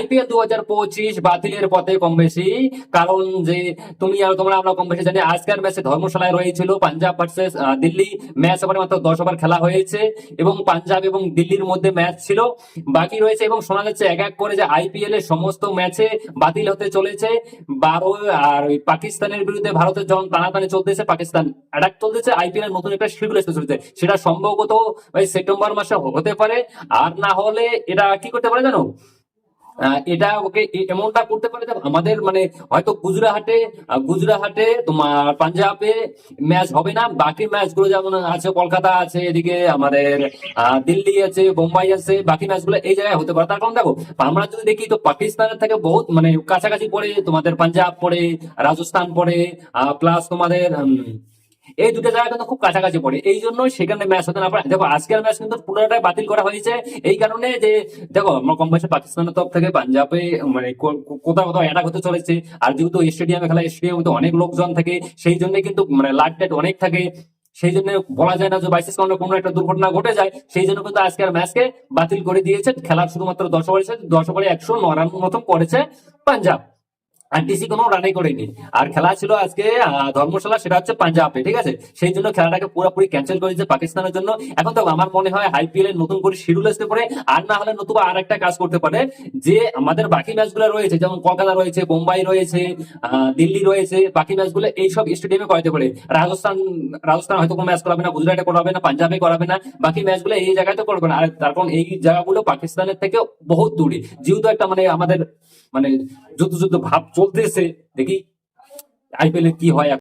IPL 2025 বাতিলের পথে কম বেশি। কারণ যে তুমি আর তোমরা আমরা কম বেশি জানি আজকের ম্যাচে ধর্মশালায় রয়েছিল পাঞ্জাব ভার্সেস দিল্লি। ম্যাচ ওভারে মাত্র 10 ওভার খেলা হয়েছে এবং পাঞ্জাব এবং দিল্লির মধ্যে ম্যাচ ছিল, বাকি রয়েছে। এবং শোনা যাচ্ছে এক এক করে যে আইপিএল এর সমস্ত ম্যাচে বাতিল হতে চলেছে। 12 আর ওই পাকিস্তানের বিরুদ্ধে ভারতের যখন টানাটানি চলতেছে, পাকিস্তান অ্যাটাক চলতেছে, আইপিএল এর নতুন একটা শিডিউল আসতে চলেছে, সেটা সম্ভবত ওই সেপ্টেম্বর মাসে হতে পারে। আর না হলে এটা কি করতে পারে জানো, এটা ওকে এমনটা করতে পারে যে আমাদের মানে হয়তো গুজরাহাটে তোমার পাঞ্জাবে ম্যাচ হবে না, বাকি ম্যাচগুলো যেমন আছে কলকাতা আছে, এদিকে আমাদের দিল্লি আছে, বোম্বাই আছে, বাকি ম্যাচগুলো এই জায়গায় হতে পারে। তার কারণ দেখো, আমরা যদি দেখি তো পাকিস্তানের থেকে বহুত মানে কাছাকাছি পড়ে তোমাদের পাঞ্জাব পড়ে, রাজস্থান পড়ে, প্লাস তোমাদের এই দুটো জায়গা কিন্তু খুব কাছাকাছি পড়ে, এই জন্য সেখানে ম্যাচ হতে না পারে। দেখো আজকের ম্যাচ কিন্তু পুরোটাই বাতিল করা হয়েছে এই কারণে যে দেখো আমরা কম বয়সে পাকিস্তানের তরফ থেকে পাঞ্জাবে মানে কোথাও কোথাও অ্যাটাক হতে চলেছে। আর যেহেতু স্টেডিয়ামে খেলা, স্টেডিয়ামে তো অনেক লোকজন থাকে, সেই জন্য কিন্তু মানে লাইট টাইট অনেক থাকে, সেই জন্য বলা যায় না যে বাইসেস কারণে কোনো একটা দুর্ঘটনা ঘটে যায়। সেই জন্য কিন্তু আজকের ম্যাচকে বাতিল করে দিয়েছে। খেলা শুধুমাত্র 10 ওভারে 109 রান মতন করেছে পাঞ্জাব, আর ডিসি কোনো রানই করেনি। আর খেলা ছিল আজকে ধর্মশালা, সেটা হচ্ছে পাঞ্জাবে, ঠিক আছে। সেই জন্য খেলাটাকে পুরোপুরি ক্যান্সেল করে দিয়েছে পাকিস্তানের জন্য। এখন তো আমার মনে হয় আইপিএল এর নতুন করে শিডিউল আসতে পারে, আর না হলে নতুবা আর একটা কাজ করতে পারে যে আমাদের বাকি ম্যাচগুলো রয়েছে, যেমন কলকাতা রয়েছে, বোম্বাই রয়েছে, দিল্লি রয়েছে, বাকি ম্যাচগুলো এইসব স্টেডিয়ামে করাতে পারে। রাজস্থান হয়তো কোনো ম্যাচ করাবে না, গুজরাটে করাবে না, পাঞ্জাবে করাবে না, বাকি ম্যাচগুলো এই জায়গাতে করবে না। আর তার কারণ এই জায়গাগুলো পাকিস্তানের থেকে বহুত দূরে, যেহেতু একটা মানে আমাদের মানে যুদ্ধ যুদ্ধ ভাব চলতেছে। দেখি আইপিএল এ কি হয়।